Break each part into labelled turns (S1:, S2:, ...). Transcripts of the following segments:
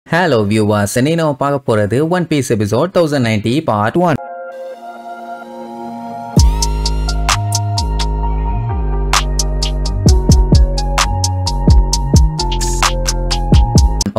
S1: Hello viewers, and now பார்க்க போறது One Piece episode 1090 part 1.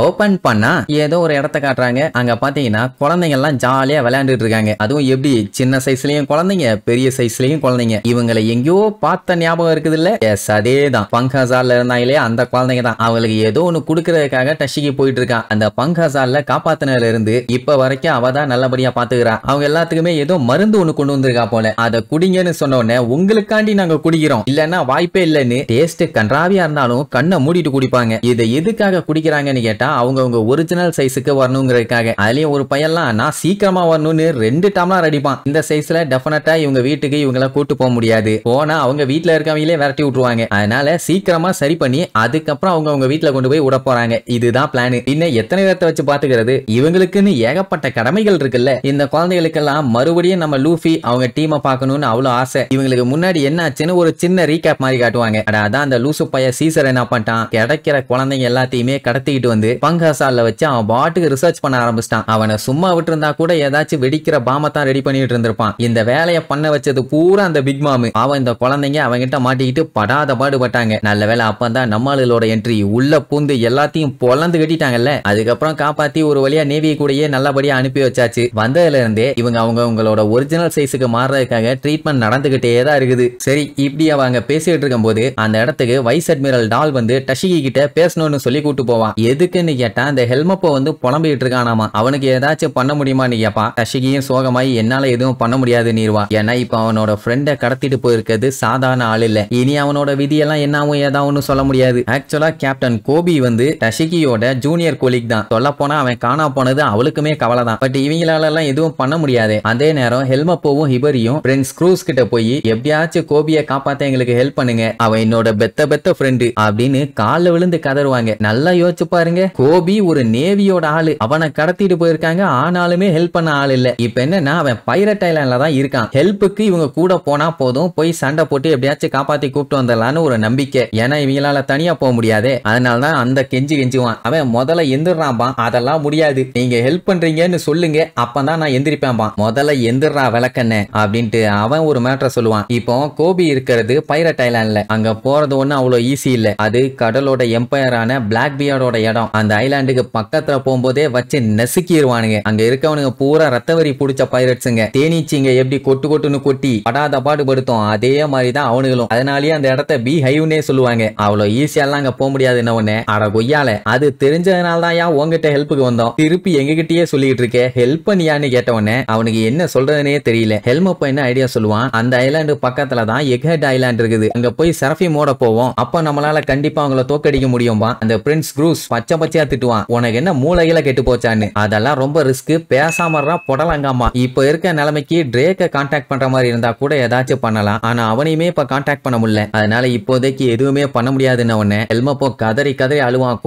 S1: Open பண்ணா ஏதோ ஒரு இடத்த காட்டுறாங்க. அங்க பாத்தீங்கன்னா குழந்தைங்க எல்லாம் ஜாலியா விளையாண்டுட்டு இருக்காங்க. அதுவும் எப்படி சின்ன சைஸ்லயும் குழந்தைங்க, பெரிய சைஸ்லயும் குழந்தைங்க. இவங்களை எங்கேயோ பார்த்த ஞாபகம் இருக்குது இல்ல? எஸ், அதேதான். பங்கஹசார்ல இருந்தாங்களே அந்த குழந்தைங்க தான். அவங்களுக்கு ஏதோ ஒண்ணு குடுக்கறதுக்காக டஷிக்கு போயிட்டு இருக்கான். அந்த பங்கஹசார்ல காப்பாத்தினதுல இருந்து இப்ப வரைக்கும் அவ தான் நல்லபடியா பாத்துக்கிறா. அவங்க எல்லாத்துக்குமே ஏதோ மருந்து ஒண்ணு கொண்டு வந்திருக்கா போல. அதை குடிங்கன்னு சொன்ன உடனே உங்களுக்காண்டி நாங்க குடிக்கிறோம், இல்லன்னா வாய்ப்பே இல்லன்னு டேஸ்ட் கன்றாவியா இருந்தாலும் கண்ணை மூடிட்டு குடிப்பாங்க. இதை எதுக்காக குடிக்கிறாங்கன்னு கேட்டா அவங்க ஒரிஜினல் சைஸுக்கு வரணுங்கிறதுக்காக. அதுலயும் ஒரு பையன்லாம் நான் சீக்கிரமா வரணும்னு 2 டம்ளர் அடிப்பான். இந்த சைஸ்ல டெஃபினட்டா இவங்க வீட்டுக்கு இவங்கள கூட்டு போக முடியாது. போனா அவங்க வீட்டுல இருக்கவங்களே விரட்டி விட்டுருவாங்க. அதனால சீக்கிரமா சரி பண்ணி அதுக்கப்புறம் அவங்க வீட்டுல கொண்டு போய் விட போறாங்க. இதுதான் பிளான். இன்னும் எத்தனை பேர்த்த வச்சு பாத்துக்கிறது? இவங்களுக்குன்னு ஏகப்பட்ட கடமைகள் இருக்குல்ல. இந்த குழந்தைகளுக்கெல்லாம் மறுபடியும் நம்ம லூஃபி அவங்க டீமை பார்க்கணும்னு அவ்வளவு ஆசை. இவங்களுக்கு முன்னாடி என்ன ஆச்சுன்னு ஒரு சின்ன ரீகேப் மாதிரி காட்டுவாங்க. அதான் அந்த லூசு பைய சீசர் என்ன பண்ணிட்டான், கிடைக்கிற குழந்தைங்க எல்லாத்தையுமே கடத்திக்கிட்டு வந்து பங்கஹசார்ல வச்சு அவன் பாட்டுக்கு ரிசர்ச் பண்ண ஆரம்பிச்சிட்டான். அவனை சும்மா விட்டு இருந்தா கூட ஏதாச்சும் வெடிக்கிற பாம தான் ரெடி பண்ணிட்டு இருந்திருப்பான். இந்த வேலையை பண்ண வச்சது பூரா அந்த பிக் மாமு. அவன் இந்த குழந்தைங்க அவங்கிட்ட மாட்டிக்கிட்டு படாத பாடுபட்டாங்க. நல்ல வேலை அப்பந்தான் நம்மளோட என்ட்ரி உள்ள பூந்து எல்லாத்தையும் பொலந்து கட்டிட்டாங்கல்ல. அதுக்கப்புறம் காப்பாத்தி ஒரு வழியா நேவியை கூடயே நல்லபடியா அனுப்பி வச்சாச்சு. வந்ததுல இருந்தே இவங்க அவங்களோட ஒரிஜினல் சைஸுக்கு மாறுறதுக்காக ட்ரீட்மெண்ட் நடந்துகிட்டே தான் இருக்குது. சரி, இப்படி அவங்க பேசிட்டு இருக்கும் போது அந்த இடத்துக்கு வைஸ் அட்மிரல் டால் வந்து டஷிகி கிட்ட பேசணும்னு சொல்லி கூட்டு போவான். எதுக்குன்னு கேட்டா அந்த ஹெல்மப்போ வந்து புலம்பிட்டு இருக்கானாமா. அவனுக்கு ஏதாச்சும் பண்ண முடியுமான்னு கேப்பா. டஷிகியும் சோகமாயி என்னால எதுவும் பண்ண முடியாது நீர்வா. ஏன்னா இப்ப அவனோட ஃப்ரெண்டை கடத்திட்டு போயிருக்கிறது சாதாரண ஆள் இல்ல. இனி அவனோட விதியெல்லாம் என்னாவும் ஏதாவும் சொல்ல முடியாது. ஆக்சுவலா கேப்டன் கோபி வந்து டஷிகியோட ஜூனியர் கோலிக் தான். சொல்ல போனா அவன் காணா போனது அவளுக்குமே கவலை தான். பட் இவங்களால எல்லாம் எதுவும் பண்ண முடியாது. அதே நேரம் ஹெல்மப்போவும் ஹிபரியும் பிரின்ஸ் க்ரூஸ் கிட்ட போய் எப்படியாச்சும் கோபியை காப்பாத்த எங்களுக்கு ஹெல்ப் பண்ணுங்க, அவன் என்னோட பெத்த ஃப்ரெண்டு அப்படின்னு கால விழுந்து கதறுவாங்க. நல்லா யோசிச்சு பாருங்க, கோபி ஒரு நேவியோட ஆளு, அவனை கடத்திட்டு போயிருக்காங்க, ஆனாலுமே ஹெல்ப் பண்ண ஆள் இல்ல. இப்ப என்னன்னா அவன் பைரட் ஐலாண்ட்ல தான் இருக்கான். ஹெல்ப்புக்கு இவங்க கூட போனா போதும், போய் சண்டை போட்டு எப்படியாச்சும் காப்பாத்தி கூப்பிட்டு வந்துடலான்னு ஒரு நம்பிக்கை. ஏன்னா இவங்களால தனியா போக முடியாது. அதனாலதான் அந்த கெஞ்சுவான். அவன் முதல்ல எந்திரான்பான். அதெல்லாம் முடியாது, நீங்க ஹெல்ப் பண்றீங்கன்னு சொல்லுங்க, அப்பதான் நான் எந்திரிப்பேன்பான். முதல்ல எந்திரா விளக்கண்ண அப்படின்ட்டு அவன் ஒரு மேட்டரை சொல்லுவான். இப்போ கோபி இருக்கிறது பைரட் ஐலாண்ட்ல. அங்க போறது ஒண்ணு அவ்வளவு ஈஸி இல்ல. அது கடலோட எம்பையரான பிளாக் பியர்டோட இடம். அந்த ஐலாண்டுக்கு பக்கத்துல போகும்போதே வச்சு நசுக்கிடுவானுங்க. அங்க இருக்கவனுங்க பூரா ரத்தவரி புடிச்ச பைரட்ஸுங்க. தேனீச்சிங்க எப்படி கொட்டுன்னு கொட்டி படாத பாடுபடுத்தும், அதே மாதிரிதான் அவனுங்களும். அதனாலயே அந்த இடத்த பி ஹைவ்னே சொல்லுவாங்க. அவ்வளவு ஈஸியெல்லாம் அங்க போக முடியாது. என்ன ஒண்ணு அட கொய்யால, அது தெரிஞ்சதுனால தான் ஏன் உங்ககிட்ட ஹெல்ப்புக்கு வந்தோம், திருப்பி எங்ககிட்டயே சொல்லிட்டு இருக்க, ஹெல்ப் பண்ணியான்னு கேட்டவொடனே அவனுக்கு என்ன சொல்றதுனே தெரியல. ஹெல்மப்ப என்ன ஐடியா சொல்லுவான், அந்த ஐலாண்டு பக்கத்துல தான் எக்ஹெட் ஐலாண்ட் இருக்குது, அங்க போய் செரஃபிமோட போவோம், அப்ப நம்மளால கண்டிப்பா அவங்கள தோக்கடிக்க முடியும்பா. அந்த பிரின்ஸ் க்ரூஸ் பச்சையா திட்டுவான், உனக்கு என்ன மூளையில கெட்டு போச்சான்னு. அதெல்லாம் ரொம்ப ரிஸ்க், பேசாம புடலங்காமா. இப்ப இருக்க நிலைமைக்கு ட்ரேக்க கான்டாக்ட் பண்ற மாதிரி இருந்தா கூட ஏதாச்சும் பண்ணலாம். ஆனா அவனையுமே இப்ப கான்டாக்ட் பண்ண முடியல. அதனால இப்போதைக்கு எதுவுமே பண்ண முடியாதுன்னு உடனே ஹெல்மப்போ கதறி அழுவான்,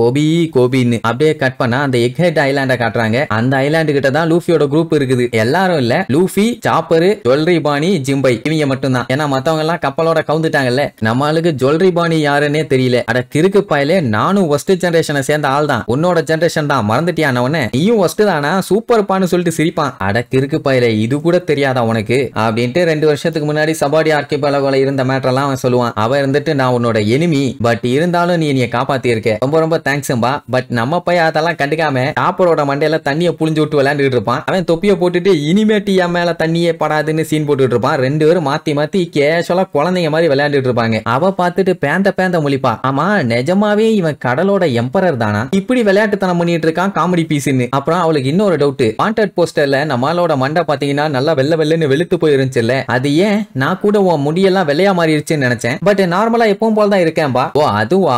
S1: கோபின்னு. அப்படியே கட் பண்ணா அந்த எக்ஹெட் ஐலாண்ட காட்டுறாங்க. அந்த ஐலாண்டு கிட்ட தான் லூஃபியோட குரூப் இருக்குது. எல்லாரும் இல்ல, லூஃபி, சாப்பரு, ஜுவல்லரி பாணி, ஜிம்பை, இவங்க மட்டும் தான். ஏன்னா மத்தவங்க எல்லாம் கப்பலோட கவுந்துட்டாங்கல்ல. நம்மளுக்கு ஜுவல்லரி பாணி யாருன்னே தெரியல. அட கிறுக்கு பாயிலே, நானும் ஃபர்ஸ்ட் ஜெனரேஷனை சேர்ந்த ஆள் தான், உன்னோட ஜெனரேஷன் தான் மறந்துட்டியான உடனே நீயும் ஃபர்ஸ்ட் தானா, சூப்பர் பான்னு சொல்லிட்டு சிரிப்பான். அட கிறுக்கு பாயிலே, இது கூட தெரியாதா உனக்கு அப்படின்ட்டு 2 வருஷத்துக்கு முன்னாடி சபாடி ஆர்கிபெலகோல இருந்த மேட்டர் எல்லாம் அவன் சொல்லுவான். அவன் இருந்துட்டு நான் உன்னோட எனிமி, பட் இருந்தாலும் நீ என்னைய காப்பாத்தி இருக்க, ரொம்ப தேங்க்ஸ்பா. பட் நம்ம பையன் அதெல்லாம் கண்டுக்காம டாப்பரோட மண்டையில தண்ணியை புளிஞ்சு விட்டு விளையாண்டுட்டு இருப்பான். அவன் தொப்பிய போட்டுட்டு இனிமேட்டு என் மேல தண்ணியே படாதுன்னு சீன் போட்டுட்டு இருப்பான். 2 பேரும் மாத்தி கேஷுவலா குழந்தைங்க மாதிரி விளையாண்டுட்டு இருப்பாங்க. அவ பார்த்துட்டு பேந்த முழிப்பா, ஆமா நிஜமாவே இவன் கடலோட எம்பரர் தானா, இப்படி விளையாட்டுத்தனம் பண்ணிட்டு இருக்கான் காமெடி பீஸ்ன்னு. அப்புறம் அவளுக்கு இன்னொரு டவுட், வாண்டட் போஸ்டர்ல நம்மளோட மண்டை பாத்தீங்கன்னா நல்லா வெள்ளன்னு வெளுத்து போயிருந்துச்சுல்ல, அது ஏன் நான் கூட உன் முடியெல்லாம் வெள்ளையா மாறிடுச்சுன்னு நினைச்சேன், பட் நார்மலா எப்பவும் போல தான் இருக்கேன்பா. ஓ அதுவா,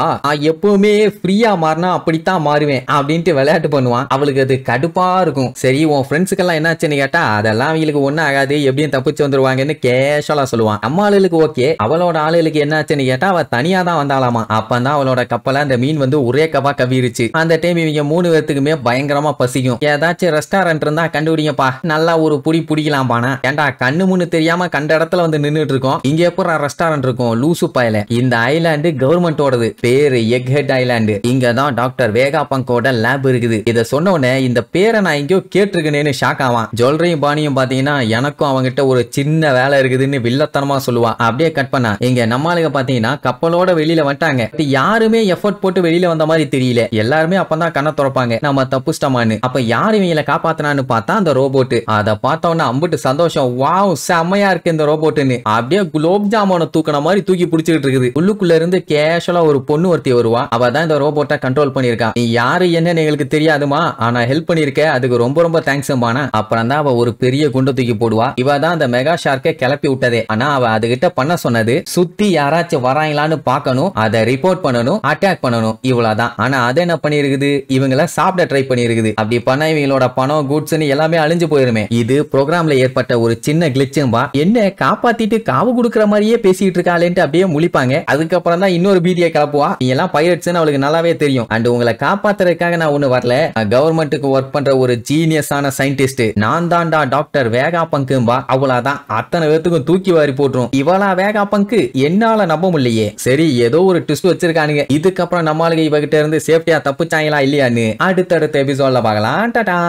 S1: எப்பவுமே ஃப்ரீயா மாறினா அப்படித்தான் மாறுவேன் அப்படின்ட்டு விளையாட்டு பண்ணுவான். அவளுக்கு அது கடுப்பா இருக்கும். சரி உன் ஃப்ரெண்ட்ஸுக்கெல்லாம் என்னாச்சுன்னு கேட்டா அதெல்லாம் அவங்களுக்கு ஒன்னும் ஆகாது, எப்படியும் தப்பிச்சு வந்துருவாங்கன்னு கேஷுவலா சொல்லுவான். நம்ம ஆளுகளுக்கு ஓகே, அவளோட ஆளுகளுக்கு என்னாச்சுன்னு கேட்டா அவ தனியா தான் வந்தாலாமா. அப்பதான் அவளோட கப்பல அந்த மீன் வந்து ஒரே கவா கவிருச்சு. அந்த டைம் இவங்க 3 பேத்துக்குமே பயங்கரமா பசிக்கும். ஏதாச்சும் ரெஸ்டாரண்ட் இருந்தா கண்டுபிடிங்கப்பா, நல்லா ஒரு புடி பிடிக்கலாம் பானா. ஏண்டா கண்ணு முன்னு தெரியாம கண்ட இடத்துல வந்து நின்னுட்டு இருக்கோம், இங்க எப்பறம் ரெஸ்டாரண்ட் இருக்கும் லூசு பயல. இந்த ஐலாண்டு கவர்மெண்டோடது, பேரு எக் ஹெட் ஐலாண்டு. இங்க தான் டாக்டர் வேகாபங்கோட லேப் இருக்குது. இத சொன்ன உடனே இந்த பேரை நான் எங்கேயோ கேட்டிருக்கேன்னு ஷாக் ஆவான். ஜுவல்லரியும் பாணியும் பாத்தீங்கன்னா எனக்கும் அவங்கிட்ட ஒரு சின்ன வேலை இருக்குதுன்னு வில்லத்தனமா சொல்லுவா. அப்படியே கட் பண்ணா இங்க நம்மளுக்கு பாத்தீங்கன்னா கப்பலோட வெளியில வந்துட்டாங்க. யாருமே எஃபர்ட் போட்டு வெளியில வந்த மாதிரி தெரியல. எல்லாருமே அப்பதான் கண்ணை திறப்பாங்க, நம்ம தப்புஷ்டமான்னு. அப்ப யாரு இவங்களை காப்பாத்தினான்னு பார்த்தா அந்த ரோபோட். அதை பார்த்தோன்னா அம்பிட்டு சந்தோஷம், வாவ் செம்மையா இருக்கு இந்த ரோபோட்னு. அப்படியே குலோப் ஜாமுனை தூக்கின மாதிரி தூக்கி பிடிச்சிட்டு இருக்குது. உள்ளுக்குள்ள இருந்து கேஷுவலா ஒரு பொண்ணு ஒருத்தி வருவா. அவ தான் இந்த ரோபோட்டை கண்ட்ரோல் பண்ணிருக்கா. நீ யாரு என்னன்னு எங்களுக்கு தெரியாதுமா, ஆனா ஹெல்ப் பண்ணிருக்க, அதுக்கு ரொம்ப ரொம்ப தேங்க்ஸ் பானா. அப்புறம் தான் அவ ஒரு பெரிய குண்டை தூக்கி போடுவா. இவ தான் அந்த மெகா ஷார்க்கை கிளப்பி விட்டதே. ஆனா அவ அதுகிட்ட பண்ண சொன்னது சுத்தி யாராச்சும் வராங்களான்னு பார்க்கணும், அதை ரிப்போர்ட் பண்ணணும், அட்டாக் பண்ணணும், இவ்வளவுதான். ஆனா அதை என்ன பண்ணிருக்குது, இவங்கள சாப்பிட ட்ரை பண்ணிருக்குது. அப்படி பண்ண இவங்களோட பணம் கூட்ஸ் எல்லாமே அழிஞ்சு போயிருமே. இது ப்ரோக்ராம்ல ஏற்பட்ட ஒரு சின்ன கிளிச்சும்பா. என்ன காப்பாத்திட்டு காவு கொடுக்கற மாதிரியே பேசிட்டு இருக்காளேன்ட்டு அப்படியே முழிப்பாங்க. அதுக்கப்புறம் தான் இன்னொரு பீதியை கிளப்புவா. நீ எல்லாம் பைரட்ஸ்னு அவளுக்கு நல்லாவே தெரியும். அண்ட் உங்களை காப்பாத்துறதுக்காக நான் ஒண்ணு வரல, கவர்மெண்ட்டுக்கு ஒர்க் பண்ற ஒரு ஜீனியஸான சயின்டிஸ்ட் நான் தான்டா டாக்டர் வேகாபங்கும்பா. அவ்வளவுதான், அத்தனை பேத்துக்கும் தூக்கி வாரி போட்டுரும். இவளா வேகாபங்கு, என்னால நம்ப முடியலையே. சரி ஏதோ ஒரு ட்விஸ்ட் வச்சிருக்கானுங்க. இதுக்கப்புறம் நம்மளுக்கு இவகிட்ட இருந்து சேஃப்டியா தப்பிச்சாங்களா இல்லையான்னு அடுத்தடுத்த எபிசோட்ல பார்க்கலாம். டாடா.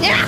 S2: Yeah!